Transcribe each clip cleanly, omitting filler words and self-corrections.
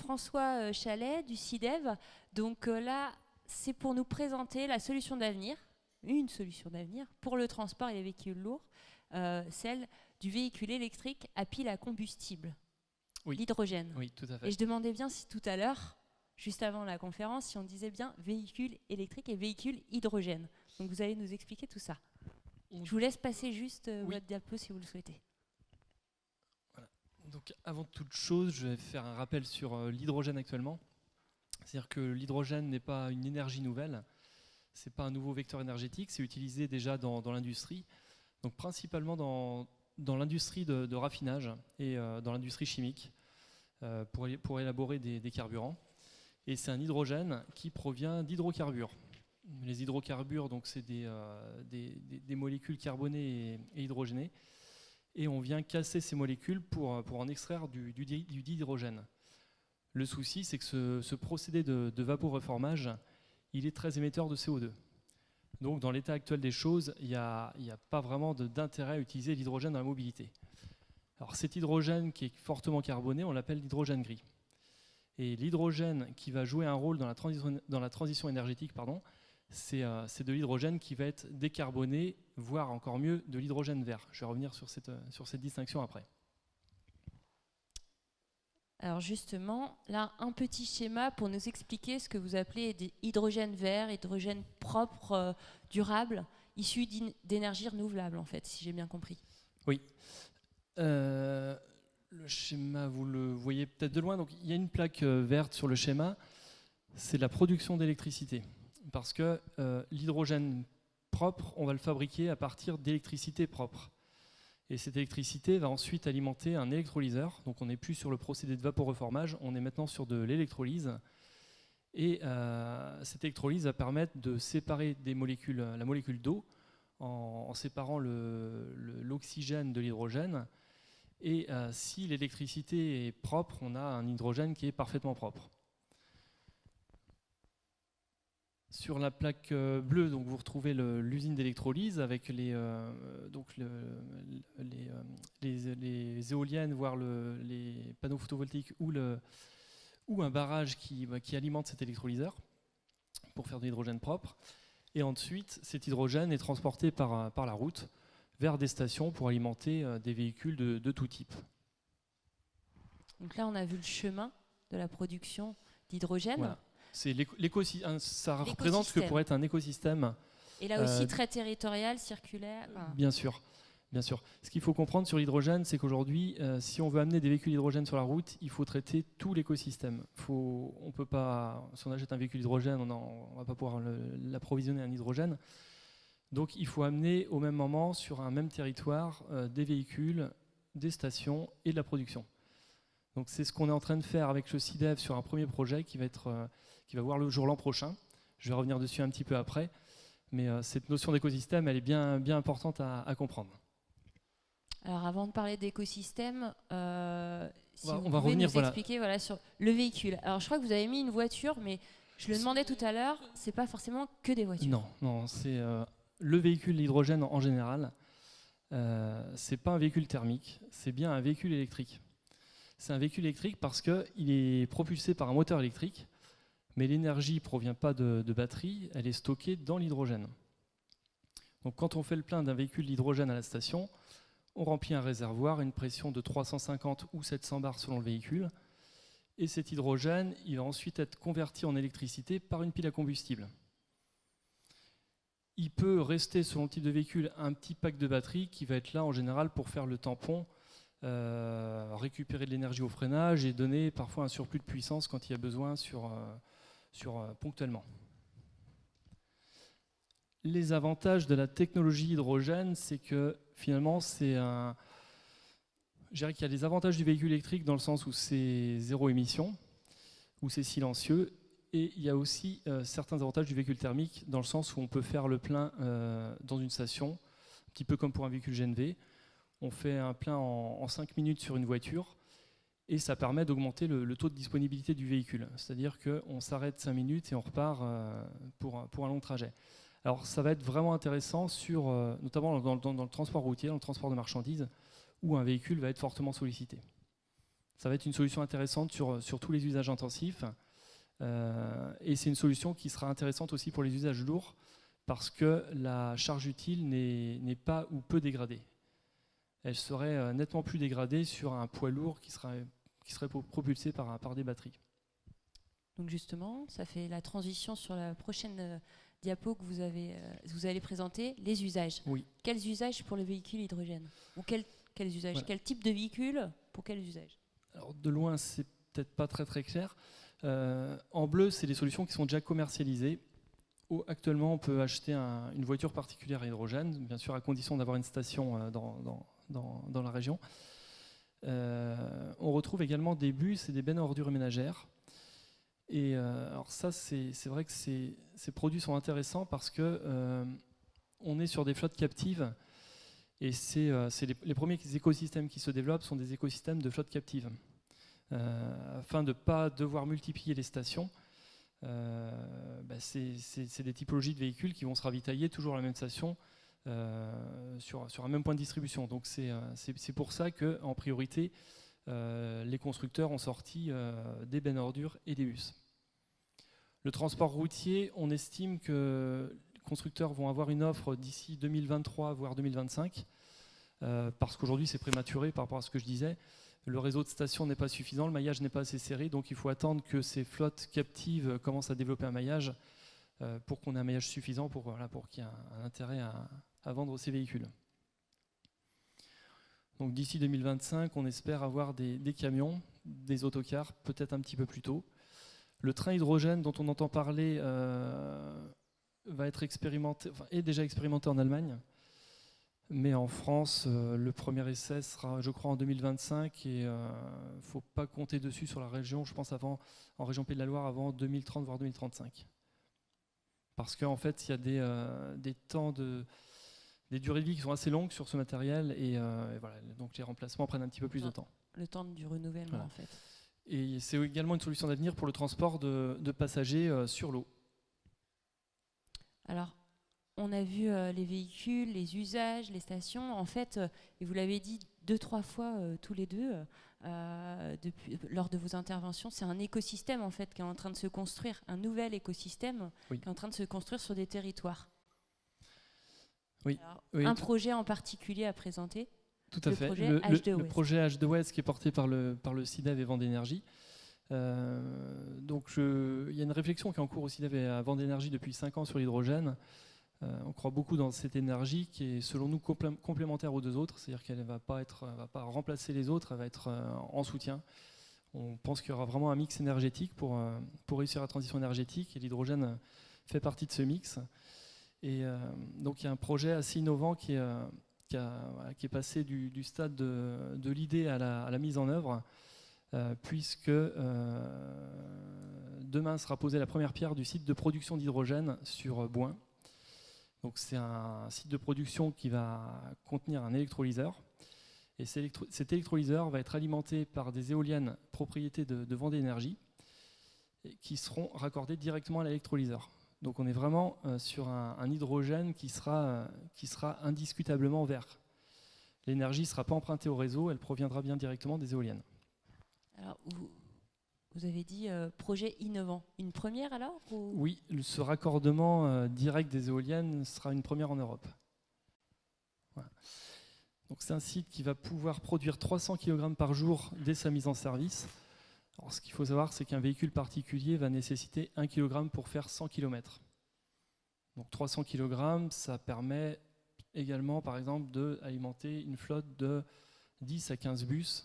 François Chalet du CIDEV. Donc là, c'est pour nous présenter la solution d'avenir, une solution d'avenir pour le transport et les véhicules lourds, celle du véhicule électrique à pile à combustible, oui. L'hydrogène. Oui, tout à fait. Et je demandais bien si tout à l'heure, juste avant la conférence, si on disait bien véhicule électrique et véhicule hydrogène. Donc vous allez nous expliquer tout ça. Je vous laisse passer juste votre diapo si vous le souhaitez. Voilà. Donc avant toute chose, je vais faire un rappel sur l'hydrogène actuellement. C'est-à-dire que l'hydrogène n'est pas une énergie nouvelle, c'est pas un nouveau vecteur énergétique, c'est utilisé déjà dans l'industrie, donc principalement dans l'industrie de raffinage et dans l'industrie chimique pour élaborer des carburants. Et c'est un hydrogène qui provient d'hydrocarbures. Les hydrocarbures, donc c'est des molécules carbonées et hydrogénées, et on vient casser ces molécules pour en extraire du dihydrogène. Le souci, c'est que ce procédé de vaporeformage, il est très émetteur de CO2. Donc dans l'état actuel des choses, il n'y a pas vraiment d'intérêt à utiliser l'hydrogène dans la mobilité. Alors cet hydrogène qui est fortement carboné, on l'appelle l'hydrogène gris. Et l'hydrogène qui va jouer un rôle dans la transition énergétique, c'est de l'hydrogène qui va être décarboné, voire encore mieux de l'hydrogène vert. Je vais revenir sur cette distinction après. Alors justement, là, un petit schéma pour nous expliquer ce que vous appelez des hydrogène vert, hydrogène propre, durable, issu d'énergie renouvelable, en fait, si j'ai bien compris. Oui. Le schéma, vous le voyez peut-être de loin. Donc, il y a une plaque verte sur le schéma. C'est la production d'électricité. Parce que l'hydrogène propre, on va le fabriquer à partir d'électricité propre. Et cette électricité va ensuite alimenter un électrolyseur. Donc on n'est plus sur le procédé de vaporeformage, on est maintenant sur de l'électrolyse. Et cette électrolyse va permettre de séparer la molécule d'eau en séparant l'oxygène de l'hydrogène. Et si l'électricité est propre, on a un hydrogène qui est parfaitement propre. Sur la plaque bleue, donc vous retrouvez l'usine d'électrolyse avec les éoliennes, voire les panneaux photovoltaïques ou un barrage qui alimente cet électrolyseur pour faire de l'hydrogène propre. Et ensuite, cet hydrogène est transporté par la route vers des stations pour alimenter des véhicules de tout type. Donc là, on a vu le chemin de la production d'hydrogène. Voilà. Ça représente ce que pourrait être un écosystème. Et là aussi très territorial, circulaire. Bien sûr. Bien sûr. Ce qu'il faut comprendre sur l'hydrogène, c'est qu'aujourd'hui, si on veut amener des véhicules hydrogène sur la route, il faut traiter tout l'écosystème. On peut pas, si on achète un véhicule hydrogène, on ne va pas pouvoir l'approvisionner en hydrogène. Donc il faut amener au même moment, sur un même territoire, des véhicules, des stations et de la production. Donc c'est ce qu'on est en train de faire avec le CIDEV sur un premier projet qui va voir le jour l'an prochain. Je vais revenir dessus un petit peu après. Mais cette notion d'écosystème, elle est bien importante à comprendre. Alors avant de parler d'écosystème, si on vous va pouvez revenir, nous expliquer sur le véhicule. Alors je crois que vous avez mis une voiture, mais je le demandais tout à l'heure, c'est pas forcément que des voitures. Non, c'est le véhicule hydrogène en général. C'est pas un véhicule thermique, c'est bien un véhicule électrique. C'est un véhicule électrique parce qu'il est propulsé par un moteur électrique, mais l'énergie ne provient pas de batterie, elle est stockée dans l'hydrogène. Donc quand on fait le plein d'un véhicule d'hydrogène à la station, on remplit un réservoir à une pression de 350 ou 700 bars selon le véhicule, et cet hydrogène, il va ensuite être converti en électricité par une pile à combustible. Il peut rester, selon le type de véhicule, un petit pack de batterie qui va être là en général pour faire le tampon, récupérer de l'énergie au freinage et donner parfois un surplus de puissance quand il y a besoin ponctuellement. Les avantages de la technologie hydrogène, c'est que finalement je dirais qu'il y a des avantages du véhicule électrique dans le sens où c'est zéro émission, où c'est silencieux, et il y a aussi certains avantages du véhicule thermique dans le sens où on peut faire le plein dans une station, un petit peu comme pour un véhicule GNV. On fait un plein en 5 minutes sur une voiture et ça permet d'augmenter le taux de disponibilité du véhicule. C'est-à-dire qu'on s'arrête 5 minutes et on repart pour un long trajet. Alors ça va être vraiment intéressant notamment dans le transport routier, dans le transport de marchandises, où un véhicule va être fortement sollicité. Ça va être une solution intéressante sur tous les usages intensifs. Et c'est une solution qui sera intéressante aussi pour les usages lourds parce que la charge utile n'est pas ou peu dégradée. Elle serait nettement plus dégradée sur un poids lourd qui serait propulsé par des batteries. Donc justement, ça fait la transition sur la prochaine diapo que vous allez présenter, les usages. Oui. Quels usages pour les véhicules hydrogène? Ou quels usages? Voilà. Quel type de véhicule pour quels usages? Alors de loin, c'est peut-être pas très très clair. En bleu, c'est les solutions qui sont déjà commercialisées. Actuellement, on peut acheter une voiture particulière à hydrogène, bien sûr à condition d'avoir une station dans la région. On retrouve également des bus et des bennes à ordures ménagères. Et alors ça, c'est vrai que ces produits sont intéressants parce que on est sur des flottes captives et les premiers écosystèmes qui se développent sont des écosystèmes de flottes captives. Afin de ne pas devoir multiplier les stations, c'est des typologies de véhicules qui vont se ravitailler toujours à la même station sur un même point de distribution. Donc c'est pour ça qu'en priorité, les constructeurs ont sorti des bennes à ordures et des bus. Le transport routier, on estime que les constructeurs vont avoir une offre d'ici 2023 voire 2025 parce qu'aujourd'hui c'est prématuré par rapport à ce que je disais. Le réseau de stations n'est pas suffisant, le maillage n'est pas assez serré, donc il faut attendre que ces flottes captives commencent à développer un maillage pour qu'on ait un maillage suffisant pour qu'il y ait un intérêt à vendre ces véhicules. Donc d'ici 2025, on espère avoir des camions, des autocars, peut-être un petit peu plus tôt. Le train hydrogène dont on entend parler va être est déjà expérimenté en Allemagne. Mais en France, le premier essai sera, je crois, en 2025 et il ne faut pas compter dessus sur la région, je pense, en région Pays de la Loire avant 2030, voire 2035. Parce qu'en fait, il y a des durées de vie qui sont assez longues sur ce matériel et voilà, donc les remplacements prennent un petit peu plus de temps. Le temps du renouvellement, voilà. En fait. Et c'est également une solution d'avenir pour le transport de passagers sur l'eau. Alors, on a vu les véhicules, les usages, les stations. En fait, et vous l'avez dit 2-3 fois tous les deux lors de vos interventions, c'est un écosystème en fait qui est en train de se construire, un nouvel écosystème qui est en train de se construire sur des territoires. Oui. Alors, oui, un projet en particulier à présenter. Tout à fait. Le projet H2West qui est porté par le CIDEV et Vendée-Énergie. Donc il y a une réflexion qui est en cours au CIDEV et à Vendée-Énergie depuis 5 ans sur l'hydrogène. On croit beaucoup dans cette énergie qui est selon nous complémentaire aux deux autres, c'est-à-dire qu'elle ne va pas remplacer les autres, elle va être en soutien. On pense qu'il y aura vraiment un mix énergétique pour réussir la transition énergétique et l'hydrogène fait partie de ce mix. Et donc il y a un projet assez innovant qui est passé du stade de l'idée à la mise en œuvre, puisque demain sera posée la première pierre du site de production d'hydrogène sur Bouin. Donc c'est un site de production qui va contenir un électrolyseur. Et cet électrolyseur va être alimenté par des éoliennes propriété de Vendée-Énergie qui seront raccordées directement à l'électrolyseur. Donc on est vraiment sur un hydrogène qui sera indiscutablement vert. L'énergie ne sera pas empruntée au réseau, elle proviendra bien directement des éoliennes. Alors, vous avez dit projet innovant. Une première alors ou... Oui, ce raccordement direct des éoliennes sera une première en Europe. Voilà. Donc c'est un site qui va pouvoir produire 300 kg par jour dès sa mise en service. Alors, ce qu'il faut savoir, c'est qu'un véhicule particulier va nécessiter 1 kg pour faire 100 km. Donc 300 kg, ça permet également, par exemple, d'alimenter une flotte de 10 à 15 bus.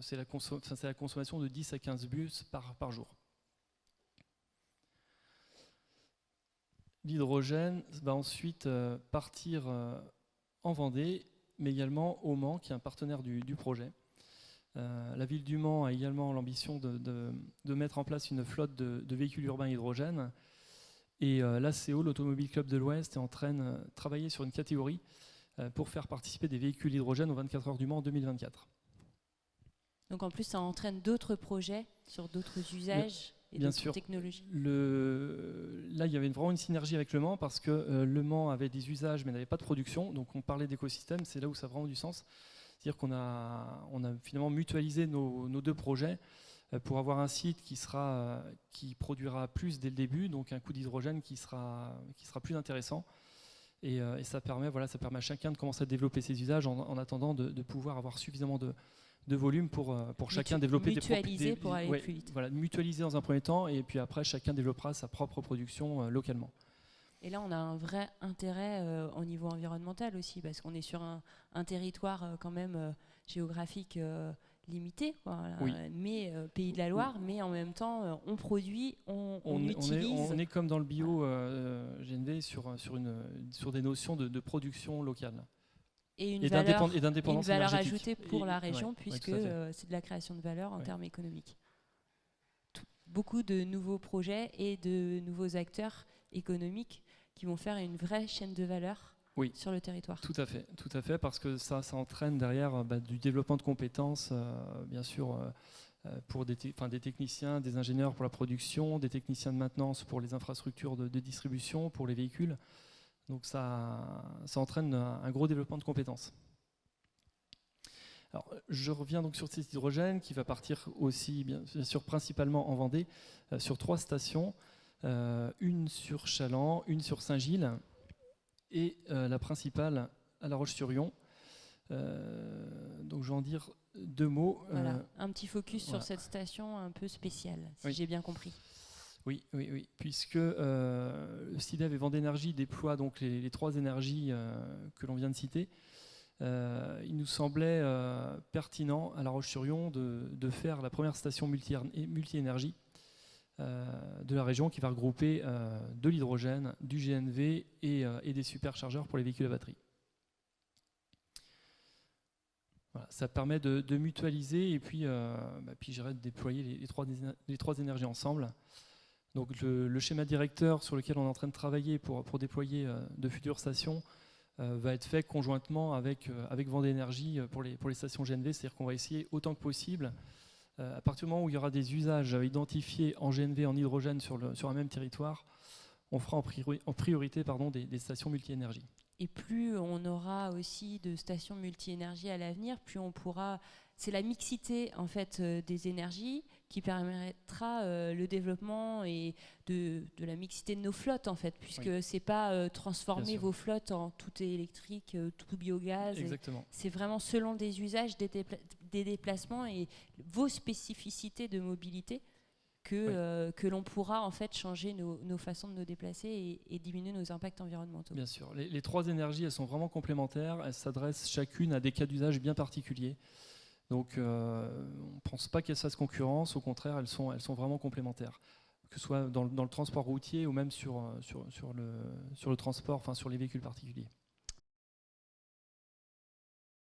C'est la consommation de 10 à 15 bus par jour. L'hydrogène va ensuite partir en Vendée, mais également au Mans, qui est un partenaire du projet. La ville du Mans a également l'ambition de mettre en place une flotte de véhicules urbains hydrogène. Et l'ACO, l'Automobile Club de l'Ouest, est en train de travailler sur une catégorie pour faire participer des véhicules hydrogène aux 24 heures du Mans en 2024. Donc en plus, ça entraîne d'autres projets sur d'autres usages et d'autres technologies. Là, il y avait vraiment une synergie avec Le Mans parce que Le Mans avait des usages mais n'avait pas de production. Donc on parlait d'écosystème, c'est là où ça a vraiment du sens. C'est-à-dire qu'on a finalement mutualisé nos deux projets pour avoir un site qui produira plus dès le début, donc un coût d'hydrogène qui sera plus intéressant. Et ça permet à chacun de commencer à développer ses usages en attendant de pouvoir avoir suffisamment de volume pour chacun développer mutualiser pour aller plus vite. Voilà, mutualiser dans un premier temps, et puis après chacun développera sa propre production localement. Et là, on a un vrai intérêt au niveau environnemental aussi, parce qu'on est sur un territoire quand même géographique limité, voilà, oui. Mais Pays de la Loire, mais en même temps, on produit, on utilise. On est comme dans le bio GNV sur des notions de production locale. Et d'indépendance énergétique. Ajoutée pour la région, puisque c'est de la création de valeur en termes économiques. Beaucoup de nouveaux projets et de nouveaux acteurs économiques qui vont faire une vraie chaîne de valeur sur le territoire. Tout à fait, parce que ça entraîne derrière du développement de compétences, bien sûr, pour des techniciens, des ingénieurs pour la production, des techniciens de maintenance pour les infrastructures de distribution, pour les véhicules. Donc ça entraîne un gros développement de compétences. Alors, je reviens donc sur cet hydrogène qui va partir aussi, bien sûr, principalement en Vendée, sur 3 stations, une sur Chaland, une sur Saint-Gilles et la principale à La Roche-sur-Yon. Donc je vais en dire 2 mots. Voilà, un petit focus sur cette station un peu spéciale, si j'ai bien compris. Oui, puisque SIDEV et Vendée Énergie déploient donc les 3 énergies que l'on vient de citer. Il nous semblait pertinent à La Roche-sur-Yon de faire la première station multi-énergie de la région qui va regrouper de l'hydrogène, du GNV et des superchargeurs pour les véhicules à batterie. Voilà, ça permet de mutualiser et puis de déployer les 3 énergies ensemble. Donc le schéma directeur sur lequel on est en train de travailler pour déployer de futures stations va être fait conjointement avec Vendée Énergie pour les stations GNV, c'est-à-dire qu'on va essayer autant que possible, à partir du moment où il y aura des usages identifiés en GNV, en hydrogène sur un même territoire, on fera en priorité des stations multi-énergie. Et plus on aura aussi de stations multi-énergie à l'avenir, plus on pourra... C'est la mixité en fait des énergies qui permettra le développement et de la mixité de nos flottes en fait, puisque c'est pas transformer vos flottes en tout est électrique, tout biogaz. Exactement. C'est vraiment selon des usages, des déplacements et vos spécificités de mobilité que l'on pourra en fait changer nos façons de nous déplacer et diminuer nos impacts environnementaux. Bien sûr. Les 3 énergies, elles sont vraiment complémentaires. Elles s'adressent chacune à des cas d'usage bien particuliers. Donc, on ne pense pas qu'elles fassent concurrence. Au contraire, elles sont vraiment complémentaires. Que ce soit dans le transport routier ou même sur le transport, sur les véhicules particuliers.